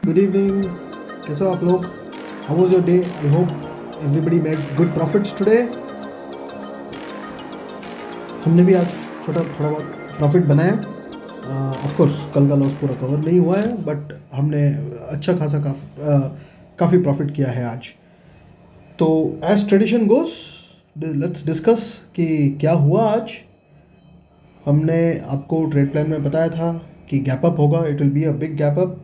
Good evening. कैसे हो आप लोग? How was your day? I hope everybody made good profits today. हमने भी आज थोड़ा बहुत प्रॉफिट बनाया। ऑफ कोर्स कल का लॉस पूरा कवर नहीं हुआ है, बट हमने अच्छा खासा काफ़ी प्रॉफिट किया है आज। तो as tradition goes, let's discuss कि क्या हुआ आज। हमने आपको ट्रेड प्लान में बताया था कि गैप अप होगा, it will be a big gap up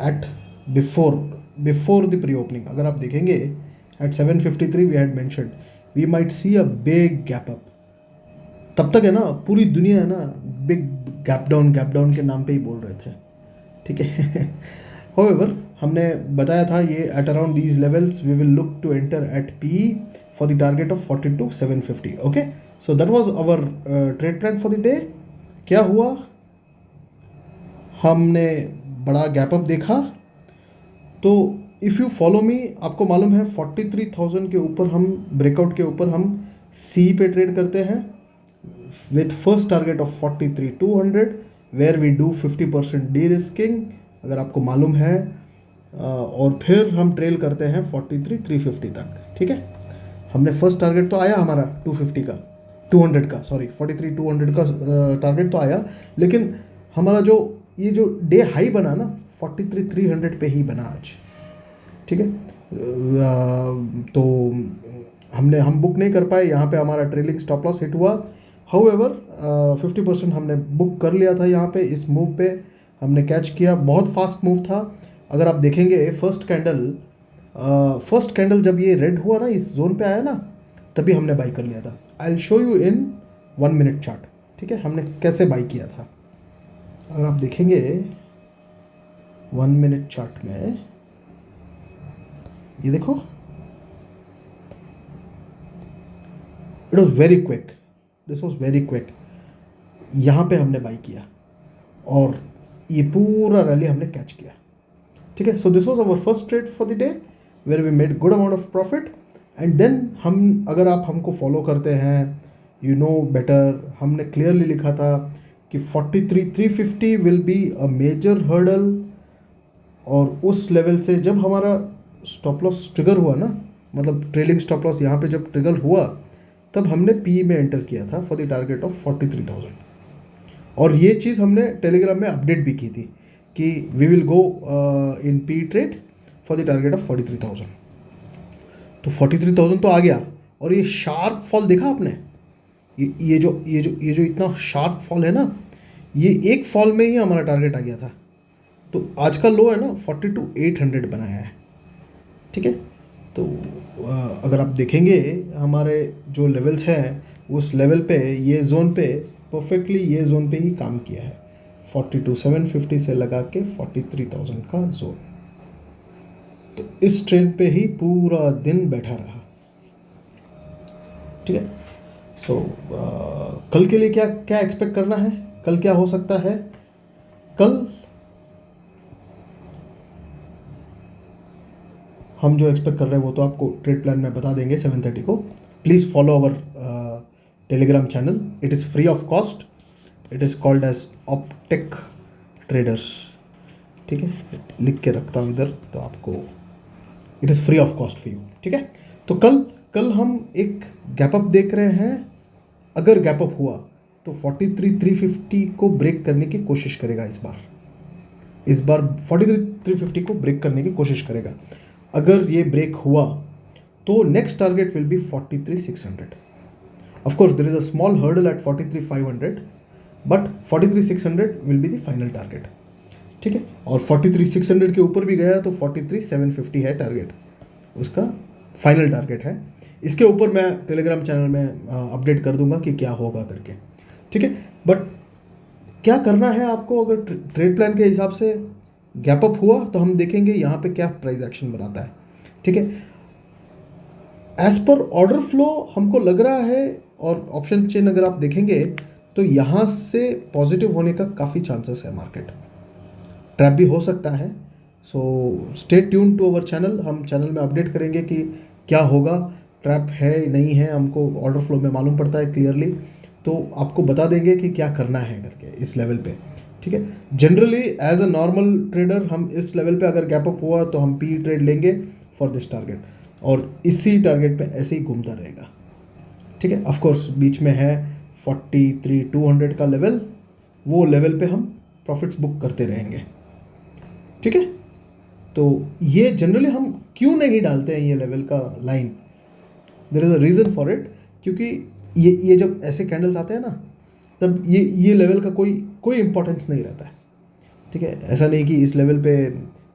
at before the pre opening. अगर आप देखेंगे at 7:53 we had mentioned we might see a big gap up. तब तक है ना, पूरी दुनिया है ना बिग गैप डाउन के नाम पे ही बोल रहे थे, ठीक है। होवेवर हमने बताया था ये at around these levels we will look to enter at P for the target of 42,750। Okay, so that was our trade plan for the day. क्या हुआ, हमने बड़ा गैप अप देखा। तो इफ़ यू फॉलो मी, आपको मालूम है 43,000 के ऊपर हम ब्रेकआउट के ऊपर हम सी पे ट्रेड करते हैं with first target of 43,200 where we do 50% derisking, अगर आपको मालूम है। और फिर हम ट्रेल करते हैं 43,350 तक, ठीक है। हमने फर्स्ट टारगेट तो आया हमारा 250 का, 200 का, सॉरी 43,200 का टारगेट तो आया, लेकिन हमारा जो ये जो डे हाई बना ना 43,300 पे ही बना आज, ठीक है। तो हम बुक नहीं कर पाए यहाँ पे, हमारा ट्रेलिंग स्टॉप लॉस हिट हुआ। हाउएवर 50% हमने बुक कर लिया था यहाँ पे, इस मूव पे हमने कैच किया, बहुत फास्ट मूव था। अगर आप देखेंगे फर्स्ट कैंडल जब ये रेड हुआ ना, इस जोन पे आया ना, तभी हमने बाई कर लिया था। I will show you in 1 minute chart, ठीक है, हमने कैसे बाई किया था। अगर आप देखेंगे 1 मिनट चार्ट में, ये देखो, it was very quick, this was very quick. यहाँ पे हमने बाई किया और ये पूरा रैली हमने कैच किया, ठीक है। So this was our first trade for the day where we made good amount of profit. And then हम, अगर आप हमको फॉलो करते हैं, यू नो बेटर, हमने क्लियरली लिखा था कि 43,350 will be a major hurdle. और उस लेवल से जब हमारा स्टॉप लॉस ट्रिगर हुआ ना, मतलब ट्रेलिंग स्टॉप लॉस यहाँ पे जब ट्रिगर हुआ, तब हमने पी में एंटर किया था फॉर द टारगेट ऑफ 43,000। और ये चीज़ हमने टेलीग्राम में अपडेट भी की थी कि we will go in P trade for the target of 43,000। तो 43,000 तो आ गया, और ये शार्प फॉल देखा आपने, ये जो इतना शार्प फॉल है ना, ये एक फॉल में ही हमारा टारगेट आ गया था। तो आज का लो है ना 42,800 बनाया है, ठीक है। तो अगर आप देखेंगे हमारे जो लेवल्स हैं, उस लेवल पे, ये जोन पे परफेक्टली, ये जोन पे ही काम किया है। 42,750 से लगा के 43,000 का जोन, तो इस ट्रेंड पे ही पूरा दिन बैठा रहा, ठीक है। सो कल के लिए क्या क्या एक्सपेक्ट करना है, कल क्या हो सकता है। कल हम जो एक्सपेक्ट कर रहे हैं वो तो आपको ट्रेड प्लान में बता देंगे 7:30 को। Please follow our Telegram channel, it is free of cost, it is called as Optech traders, ठीक है, लिख के रखता हूँ इधर, तो आपको it is free of cost for you, ठीक है। तो कल हम एक गैप अप देख रहे हैं। अगर गैप अप हुआ तो 43,350 को ब्रेक करने की कोशिश करेगा इस बार 43,350 को ब्रेक करने की कोशिश करेगा। अगर ये ब्रेक हुआ तो next target will be 43,600। Of course there is a small hurdle at 43,500, but 43,600 will be the final target, ठीक है। और 43,600 के ऊपर भी गया तो 43,750 है टारगेट, उसका फाइनल टारगेट है। इसके ऊपर मैं टेलीग्राम चैनल में अपडेट कर दूंगा कि क्या होगा करके, ठीक है। बट क्या करना है आपको, अगर ट्रेड प्लान के हिसाब से गैप अप हुआ तो हम देखेंगे यहाँ पे क्या प्राइस एक्शन बनाता है, ठीक है। एज पर ऑर्डर फ्लो हमको लग रहा है, और ऑप्शन चेन अगर आप देखेंगे तो यहाँ से पॉजिटिव होने का काफ़ी चांसेस है, मार्केट ट्रैप भी हो सकता है। So stay tune to our channel, हम चैनल में अपडेट करेंगे कि क्या होगा, ट्रैप है नहीं है, हमको ऑर्डर फ्लो में मालूम पड़ता है क्लियरली, तो आपको बता देंगे कि क्या करना है करके इस लेवल पे। ठीक है। Generally as a normal trader हम इस लेवल पे अगर गैप अप हुआ तो हम पी ट्रेड लेंगे फॉर दिस टारगेट, और इसी टारगेट पे ऐसे ही घूमता रहेगा। ठीक है। ऑफ कोर्स बीच में है 43,200 का लेवल, वो लेवल पे हम प्रॉफिट्स बुक करते रहेंगे। ठीक है। तो ये जनरली हम क्यों नहीं डालते हैं ये लेवल का line, there is a reason for it, क्योंकि ये जब ऐसे कैंडल्स आते हैं ना, तब ये लेवल का कोई इंपॉर्टेंस नहीं रहता है। ठीक है। ऐसा नहीं कि इस लेवल पे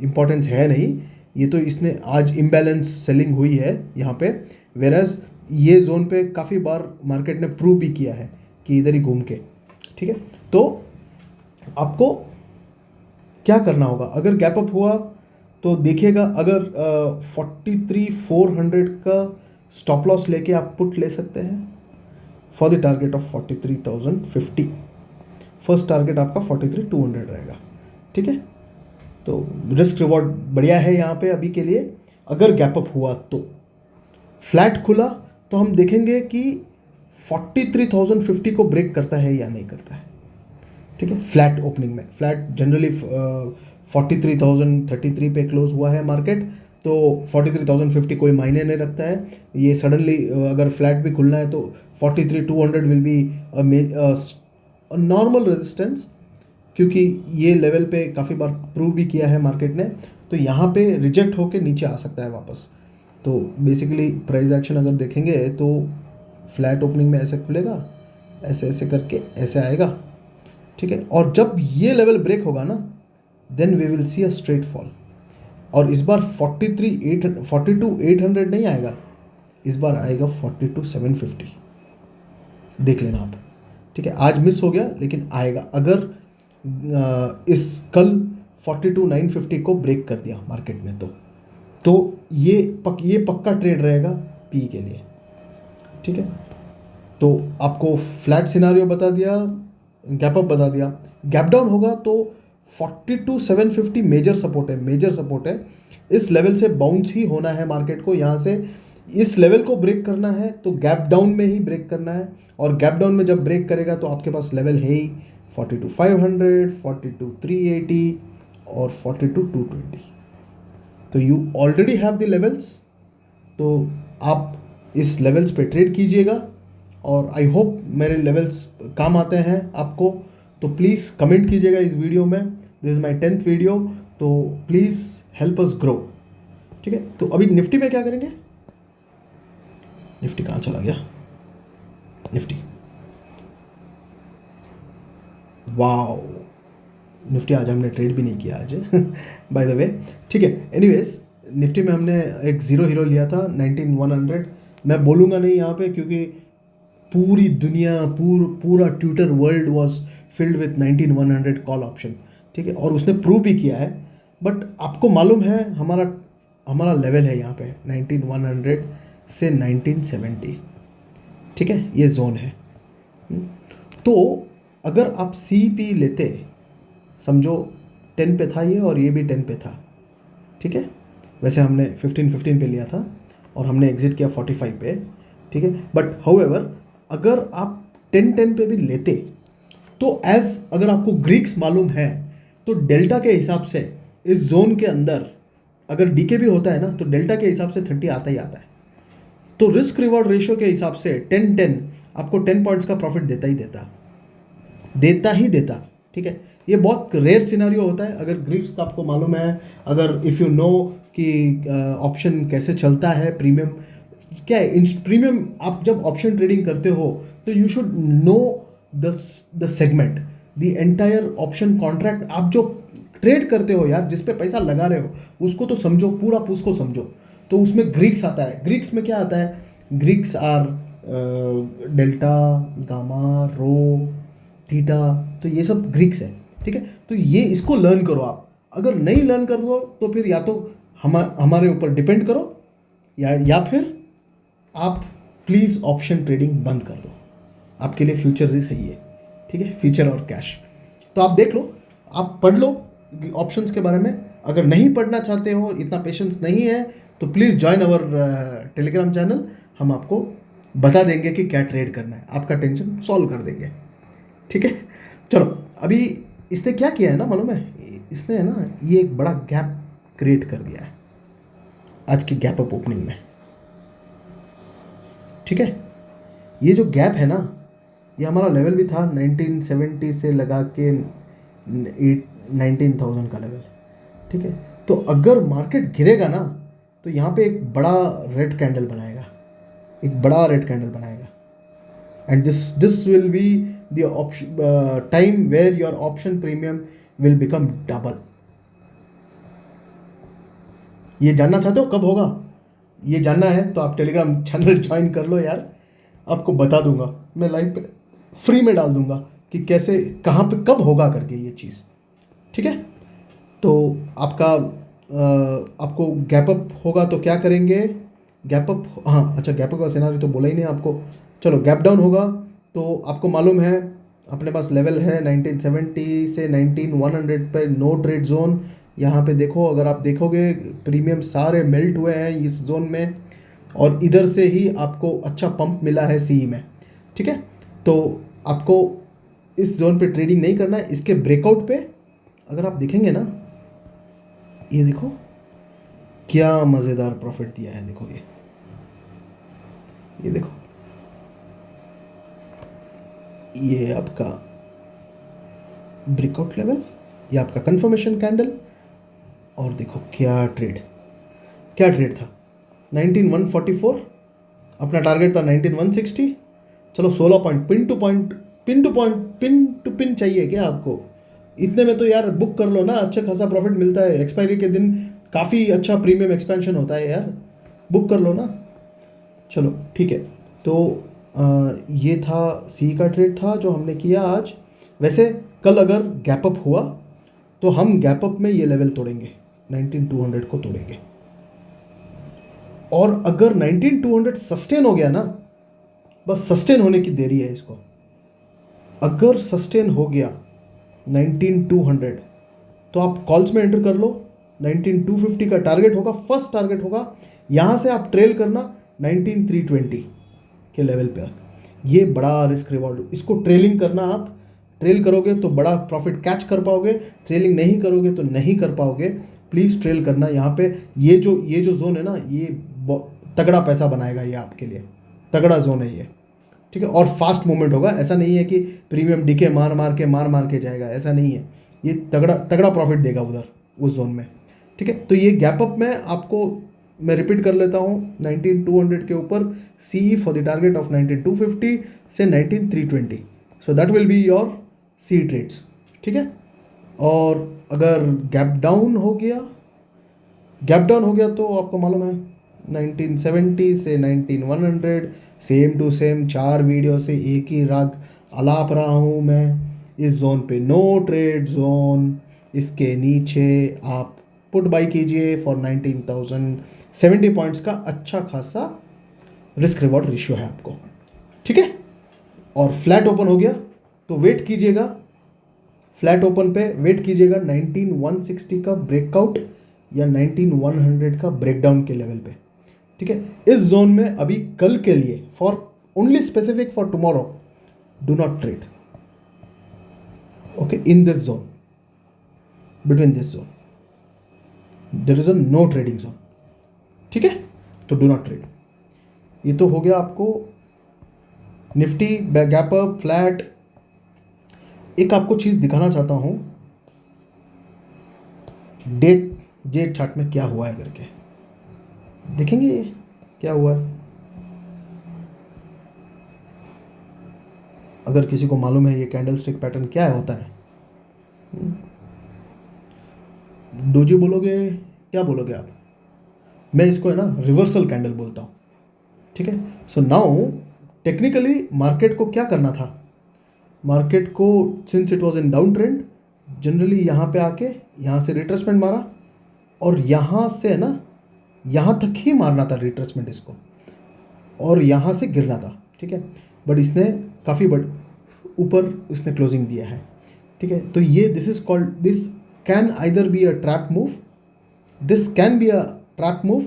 इंपॉर्टेंस है नहीं, ये तो इसने आज इम्बैलेंस सेलिंग हुई है यहाँ पे, वेरस ये जोन पे काफ़ी बार मार्केट ने प्रूव भी किया है कि इधर ही घूम के। ठीक है। तो आपको क्या करना होगा, अगर गैप अप हुआ तो देखिएगा, अगर 43,400 का स्टॉप लॉस लेके आप पुट ले सकते हैं for the target of 43,050। First target आपका 43,200 रहेगा। ठीक है। तो रिस्क रिवॉर्ड बढ़िया है यहाँ पे अभी के लिए। अगर गैप अप हुआ तो फ्लैट खुला तो हम देखेंगे कि 43,050 को ब्रेक करता है या नहीं करता है। ठीक है। फ्लैट ओपनिंग में, फ्लैट जनरली 43,033 पे क्लोज हुआ है मार्केट, तो 43,050 कोई मायने नहीं रखता है। ये सडनली अगर फ्लैट भी खुलना है तो 43,200 विल बी नॉर्मल रेजिस्टेंस, क्योंकि ये लेवल पे काफ़ी बार प्रूव भी किया है मार्केट ने। तो यहाँ पे रिजेक्ट होके नीचे आ सकता है वापस। तो बेसिकली प्राइस एक्शन अगर देखेंगे तो फ्लैट ओपनिंग में ऐसे खुलेगा, ऐसे ऐसे करके ऐसे आएगा। ठीक है। और जब ये लेवल ब्रेक होगा ना, then we will see a straight fall. और इस बार 42,800 नहीं आएगा, इस बार आएगा 42,750। देख लेना आप। ठीक है। आज मिस हो गया लेकिन आएगा, अगर इस कल 42,950 को ब्रेक कर दिया मार्केट ने तो ये पक्का ट्रेड रहेगा पी के लिए। ठीक है। तो आपको फ्लैट सिनारियो बता दिया, गैप अप बता दिया। गैप डाउन होगा तो 42,750 मेजर सपोर्ट है। इस लेवल से बाउंस ही होना है मार्केट को, यहाँ से इस लेवल को ब्रेक करना है तो गैप डाउन में ही ब्रेक करना है। और गैप डाउन में जब ब्रेक करेगा तो आपके पास लेवल है ही 42,500, 42,380 और 42,220। तो you already have the levels, तो आप इस लेवल्स पे ट्रेड कीजिएगा। और आई होप मेरे लेवल्स काम आते हैं आपको। तो प्लीज़ कमेंट कीजिएगा इस वीडियो में। This is my 10th video, तो प्लीज़ हेल्प अस ग्रो। ठीक है। तो अभी निफ्टी में क्या करेंगे, निफ्टी कहाँ चला गया, निफ्टी, वाओ, निफ्टी आज हमने ट्रेड भी नहीं किया आज बाय द वे। ठीक है। एनीवेज, निफ्टी में हमने एक ज़ीरो हीरो लिया था 19,100। मैं बोलूँगा नहीं यहाँ पे, क्योंकि पूरी दुनिया पूरा Twitter world was filled with 19,100 call option. ठीक है। और उसने प्रूव भी किया है। बट आपको मालूम है हमारा लेवल है यहाँ पे 19,100 से 1970। ठीक है। ये जोन है। तो अगर आप सी पी लेते, समझो 10 पे था ये और ये भी 10 पे था। ठीक है। वैसे हमने 15 पे लिया था और हमने एग्जिट किया 45 पे। ठीक है। बट हाउएवर अगर आप 10 पे भी लेते तो अगर आपको ग्रीक्स मालूम है तो डेल्टा के हिसाब से इस जोन के अंदर अगर डीके भी होता है ना, तो डेल्टा के हिसाब से 30 आता ही आता है। तो रिस्क रिवॉर्ड रेशियो के हिसाब से 10-10 आपको 10 पॉइंट्स का प्रॉफिट देता ही देता। ठीक है। ये बहुत रेयर सिनारियो होता है। अगर ग्रीक्स का आपको मालूम है, अगर इफ़ यू नो कि ऑप्शन कैसे चलता है, प्रीमियम क्या है, प्रीमियम आप जब ऑप्शन ट्रेडिंग करते हो तो you should know the segment, the entire option contract. आप जो ट्रेड करते हो यार, जिस पे पैसा लगा रहे हो उसको तो समझो, पूरा उसको समझो। तो उसमें ग्रीक्स आता है। ग्रीक्स में क्या आता है, ग्रीक्स आर डेल्टा, गामा, रो, थीटा, तो ये सब ग्रीक्स है। ठीक है। तो ये इसको लर्न करो आप। अगर नहीं लर्न कर दो तो फिर या तो हमारे ऊपर डिपेंड करो, या फिर आप प्लीज़ ऑप्शन ट्रेडिंग बंद कर दो। आपके लिए फ्यूचर्स ही सही है। ठीक है। फ्यूचर और कैश तो आप देख लो, आप पढ़ लो ऑप्शंस के बारे में। अगर नहीं पढ़ना चाहते हो, इतना पेशेंस नहीं है, तो please join our Telegram channel. हम आपको बता देंगे कि क्या ट्रेड करना है, आपका टेंशन सॉल्व कर देंगे। ठीक है। चलो अभी इसने क्या किया है ना मालूम है, इसने है ना ये एक बड़ा गैप क्रिएट कर दिया है आज की गैप अप ओपनिंग में। ठीक है, ये जो गैप है ना, ये हमारा लेवल भी था 1970 से लगा के 19,000 का लेवल। ठीक है, तो अगर मार्केट गिरेगा ना तो यहाँ पे एक बड़ा रेड कैंडल बनाएगा, एक बड़ा रेड कैंडल बनाएगा, and this will be the option time where your option premium will become double. ये जानना चाहते हो कब होगा, ये जानना है तो आप टेलीग्राम चैनल ज्वाइन कर लो यार, आपको बता दूंगा मैं, लाइव पे फ्री में डाल दूंगा कि कैसे कहाँ पे कब होगा करके ये चीज़। ठीक है, तो आपको गैप अप होगा तो क्या करेंगे, गैप अप, हाँ अच्छा गैप अप का सिनारियो तो बोला ही नहीं आपको। चलो गैप डाउन होगा तो आपको मालूम है अपने पास लेवल है 1970 से 19,100 पे नो ट्रेड जोन। यहाँ पे देखो, अगर आप देखोगे प्रीमियम सारे मेल्ट हुए हैं इस जोन में, और इधर से ही आपको अच्छा पंप मिला है सी में। ठीक है, तो आपको इस जोन पे ट्रेडिंग नहीं करना है। इसके ब्रेकआउट पे अगर आप देखेंगे ना, ये देखो क्या मज़ेदार प्रॉफिट दिया है, देखो ये देखो, ये आपका ब्रेकआउट लेवल, ये आपका कंफर्मेशन कैंडल, और देखो क्या ट्रेड था 19,144, अपना टारगेट था 19,160। चलो 16 पॉइंट पिन टू पिन चाहिए क्या आपको, इतने में तो यार बुक कर लो ना, अच्छा खासा प्रॉफिट मिलता है, एक्सपायरी के दिन काफ़ी अच्छा प्रीमियम एक्सपेंशन होता है यार, बुक कर लो ना। चलो ठीक है, तो ये था सी का ट्रेड था जो हमने किया आज। वैसे कल अगर गैप अप हुआ तो हम गैप अप में ये लेवल तोड़ेंगे, 19,200 को तोड़ेंगे, और अगर 19,200 सस्टेन हो गया ना, बस सस्टेन होने की देरी है इसको, अगर सस्टेन हो गया 19,200 तो आप कॉल्स में एंटर कर लो। 19,250 का टारगेट होगा, फर्स्ट टारगेट होगा, यहाँ से आप ट्रेल करना 19,320 के लेवल पे। ये बड़ा रिस्क रिवॉर्ड, इसको ट्रेलिंग करना, आप ट्रेल करोगे तो बड़ा प्रॉफिट कैच कर पाओगे, ट्रेलिंग नहीं करोगे तो नहीं कर पाओगे। प्लीज़ ट्रेल करना यहाँ पे, ये जो जोन है ना, ये तगड़ा पैसा बनाएगा, ये आपके लिए तगड़ा जोन है ये। ठीक है, और फास्ट मूवमेंट होगा, ऐसा नहीं है कि प्रीमियम डीके मार के जाएगा, ऐसा नहीं है, ये तगड़ा प्रॉफिट देगा उधर उस जोन में। ठीक है, तो ये गैप अप में आपको मैं रिपीट कर लेता हूँ, 19,200 के ऊपर C for the target of 19,250 से 19,320, so that will be your C trades. ठीक है, और अगर गैप डाउन हो गया तो आपको मालूम है 1970 से 19,100 सेम टू सेम 4 वीडियो से एक ही राग अलाप रहा हूँ मैं, इस जोन पे नो ट्रेड जोन, इसके नीचे आप पुट बाई कीजिए फॉर 19,070 पॉइंट्स का अच्छा खासा रिस्क रिवॉर्ड रेशियो है आपको। ठीक है, और फ्लैट ओपन हो गया तो वेट कीजिएगा, फ्लैट ओपन पे वेट कीजिएगा 19,160 का ब्रेकआउट या 19,100 का ब्रेकडाउन के लेवल पे। ठीक है, इस जोन में अभी कल के लिए, for only specific for tomorrow, do not trade. Okay, in this zone, between this zone there is a no trading zone. ठीक है, तो डू नॉट ट्रेड। ये तो हो गया आपको निफ्टी गैप अप फ्लैट। एक आपको चीज दिखाना चाहता हूं, डे चार्ट में क्या हुआ है करके, देखेंगे क्या हुआ है। अगर किसी को मालूम है ये कैंडल स्टिक पैटर्न क्या होता है, डोजी बोलोगे, क्या बोलोगे आप, मैं इसको है ना रिवर्सल कैंडल बोलता हूँ। ठीक है, सो नाउ टेक्निकली मार्केट को क्या करना था, मार्केट को since it was in down trend, generally यहाँ पे आके यहाँ से रिट्रेसमेंट मारा, और यहाँ से है ना यहाँ तक ही मारना था रिट्रेसमेंट इसको, और यहाँ से गिरना था। ठीक है, बट इसने काफ़ी बट ऊपर इसने क्लोजिंग दिया है। ठीक है, तो ये this is called, this can either be a trap move, this can be a trap move,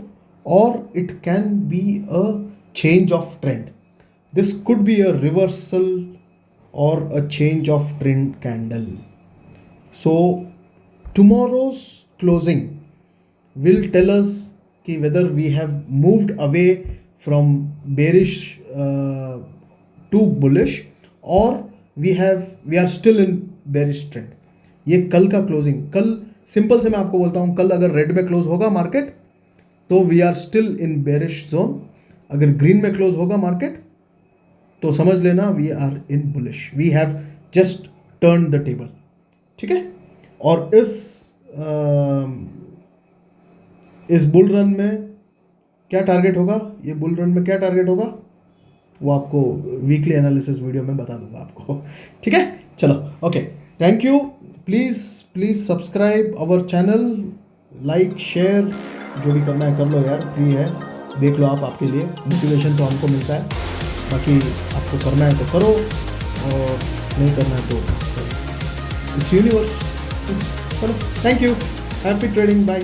और it can be a change of trend, this could be a reversal और a change of trend candle. So tomorrow's closing will tell us कि whether we have moved away from bearish to bullish or we are still in bearish trend. ये कल का closing, कल simple से मैं आपको बोलता हूँ, कल अगर रेड में क्लोज होगा मार्केट तो we are still in bearish zone, अगर ग्रीन में क्लोज होगा मार्केट तो समझ लेना we are in bullish, we have just turn the table. ठीक है. और इस बुल रन में क्या टारगेट होगा, ये बुल रन में क्या टारगेट होगा वो आपको वीकली एनालिसिस वीडियो में बता दूंगा आपको. ठीक है. चलो okay, thank you. Please subscribe our channel, like share जो भी करना है कर लो यार, फ्री है, देख लो आप, आपके लिए मोटिवेशन तो हमको मिलता है. बाकी आपको करना है तो करो और नहीं करना है तो इट्स यूनिवर्स. चलो, thank you, happy trading, bye.